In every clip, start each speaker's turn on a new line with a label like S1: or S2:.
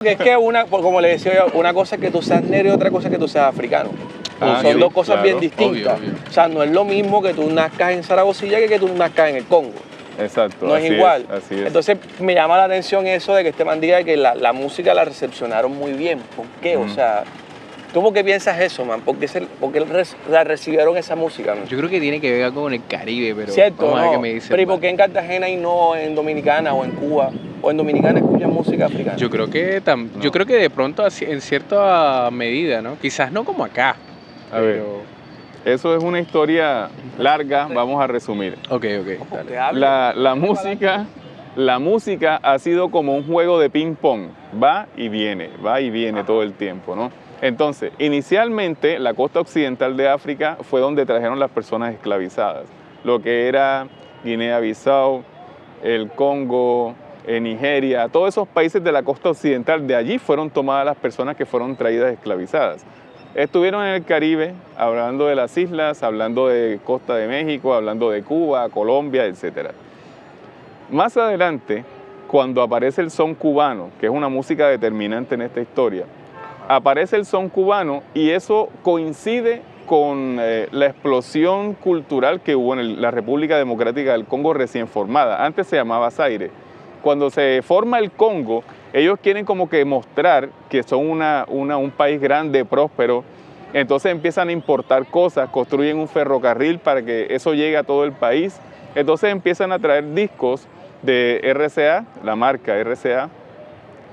S1: Que es que como le decía yo, una cosa es que tú seas negro y otra cosa es que tú seas africano. Son dos cosas bien distintas.
S2: Obvio.
S1: O sea, no es lo mismo que tú nazcas en Zaragozilla que tú nazcas en el Congo.
S3: Exacto.
S1: No es igual.
S3: Así es.
S1: Entonces me llama la atención eso de que este man diga que la música la recepcionaron muy bien. ¿Por qué? O sea, ¿tú por qué piensas eso, man? ¿Por qué la recibieron esa música, man?
S2: Yo creo que tiene que ver con el Caribe, pero
S1: cierto,
S2: vamos a ver
S1: no.
S2: qué me dice.
S1: Pero ¿y por qué en Cartagena y no en Dominicana o en Cuba? ¿O en Dominicana escuchan música africana?
S2: Yo creo que yo creo que de pronto en cierta medida, ¿no? Quizás no como acá.
S3: A ver, eso es una historia larga, vamos a resumir.
S2: Ok.
S3: Dale. La música ha sido como un juego de ping pong, va y viene todo el tiempo, ¿no? Entonces, inicialmente la costa occidental de África fue donde trajeron las personas esclavizadas, lo que era Guinea-Bissau, el Congo, Nigeria, todos esos países de la costa occidental, de allí fueron tomadas las personas que fueron traídas esclavizadas. Estuvieron en el Caribe, hablando de las islas, hablando de Costa de México, hablando de Cuba, Colombia, etc. Más adelante, cuando aparece el son cubano, que es una música determinante en esta historia, aparece el son cubano y eso coincide con la explosión cultural que hubo en la República Democrática del Congo recién formada. Antes se llamaba Zaire. Cuando se forma el Congo, ellos quieren como que mostrar que son un país grande, próspero. Entonces empiezan a importar cosas, construyen un ferrocarril para que eso llegue a todo el país. Entonces empiezan a traer discos de RCA, la marca RCA,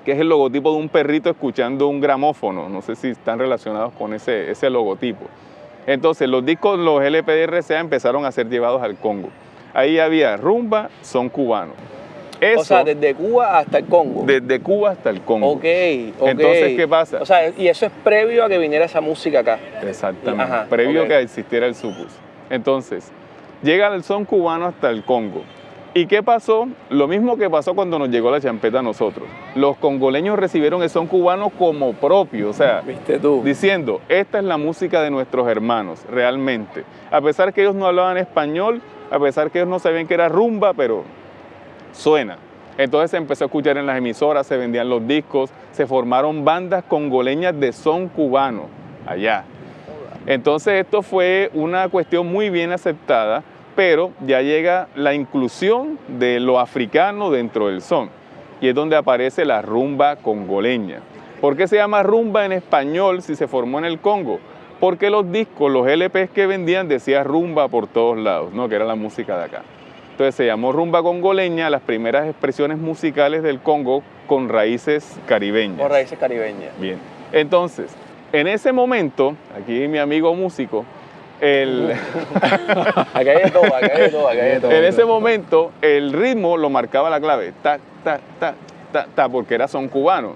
S3: que es el logotipo de un perrito escuchando un gramófono. No sé si están relacionados con ese logotipo. Entonces los discos, los LP de RCA empezaron a ser llevados al Congo. Ahí había rumba, son cubano. Eso,
S1: o sea, desde Cuba hasta el Congo.
S3: Desde Cuba hasta el Congo.
S1: Ok.
S3: Entonces, ¿qué pasa?
S1: O sea, y eso es previo a que viniera esa música acá.
S3: Exactamente. Previo a que existiera el sucus. Entonces, llega el son cubano hasta el Congo. ¿Y qué pasó? Lo mismo que pasó cuando nos llegó la champeta a nosotros. Los congoleños recibieron el son cubano como propio, o sea,
S1: ¿viste tú?
S3: Diciendo, esta es la música de nuestros hermanos, realmente. A pesar que ellos no hablaban español, a pesar que ellos no sabían que era rumba, pero suena. Entonces se empezó a escuchar en las emisoras, se vendían los discos, se formaron bandas congoleñas de son cubano allá. Entonces esto fue una cuestión muy bien aceptada, pero ya llega la inclusión de lo africano dentro del son. Y es donde aparece la rumba congoleña. ¿Por qué se llama rumba en español si se formó en el Congo? Porque los discos, los LPs que vendían decía rumba por todos lados, ¿no? Que era la música de acá. Entonces se llamó rumba congoleña, las primeras expresiones musicales del Congo con raíces caribeñas.
S1: Con raíces caribeñas.
S3: Bien. Entonces, en ese momento, aquí mi amigo músico,
S1: acá hay de todo.
S3: En ese momento, el ritmo lo marcaba la clave, ta, ta, ta, ta, ta, porque era son cubano.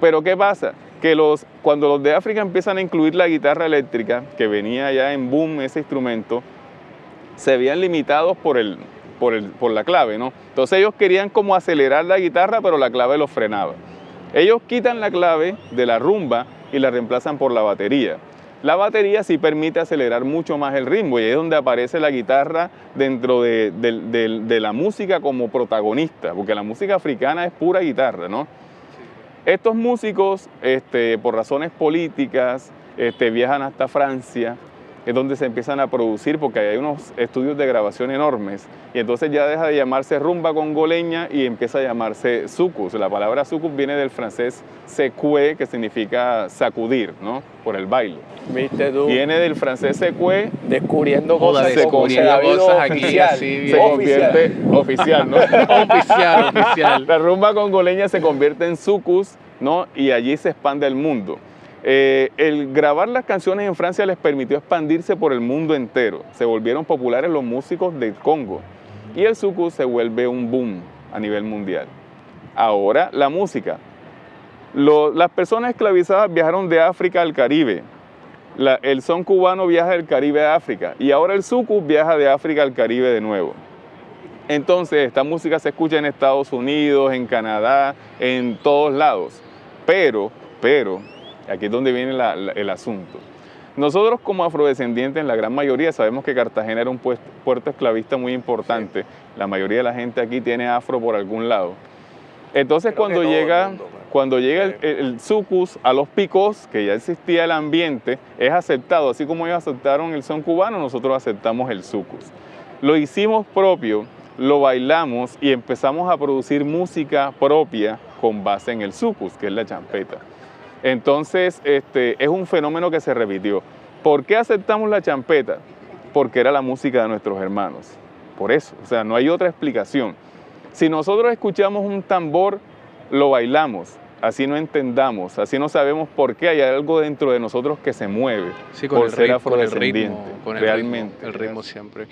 S3: Pero ¿qué pasa? Que cuando los de África empiezan a incluir la guitarra eléctrica, que venía ya en boom ese instrumento, se veían limitados por la clave, ¿no? Entonces ellos querían como acelerar la guitarra, pero la clave los frenaba. Ellos quitan la clave de la rumba y la reemplazan por la batería. La batería sí permite acelerar mucho más el ritmo y ahí es donde aparece la guitarra dentro de la música como protagonista, porque la música africana es pura guitarra, ¿no? Estos músicos, por razones políticas, viajan hasta Francia, es donde se empiezan a producir porque hay unos estudios de grabación enormes y entonces ya deja de llamarse rumba congoleña y empieza a llamarse sucus. La palabra sucus viene del francés secouer, que significa sacudir, ¿no? Por el baile.
S1: ¿Viste tú?
S3: Viene del francés secouer.
S1: Descubriendo cosas,
S2: cosas aquí
S1: oficial,
S2: así.
S3: Se convierte oficial, ¿no?
S2: oficial.
S3: La rumba congoleña se convierte en sucus, ¿no? Y allí se expande el mundo. El grabar las canciones en Francia les permitió expandirse por el mundo entero. Se volvieron populares los músicos del Congo y el sucus se vuelve un boom a nivel mundial. Ahora la música. Las personas esclavizadas viajaron de África al Caribe. El son cubano viaja del Caribe a África y ahora el sucus viaja de África al Caribe de nuevo. Entonces esta música se escucha en Estados Unidos, en Canadá, en todos lados. Pero aquí es donde viene el asunto. Nosotros como afrodescendientes, la gran mayoría, sabemos que Cartagena era un puerto esclavista muy importante. Sí. La mayoría de la gente aquí tiene afro por algún lado. Entonces cuando llega... Cuando llega el sucus a los picos, que ya existía el ambiente, es aceptado. Así como ellos aceptaron el son cubano, nosotros aceptamos el sucus. Lo hicimos propio, lo bailamos y empezamos a producir música propia con base en el sucus, que es la champeta. Entonces, es un fenómeno que se repitió. ¿Por qué aceptamos la champeta? Porque era la música de nuestros hermanos. Por eso, o sea, no hay otra explicación. Si nosotros escuchamos un tambor, lo bailamos. Así no entendamos, así no sabemos por qué hay algo dentro de nosotros que se mueve
S2: Sí, con
S3: por
S2: el
S3: ser
S2: ritmo,
S3: afrodescendiente.
S2: con el
S3: realmente.
S2: ritmo siempre.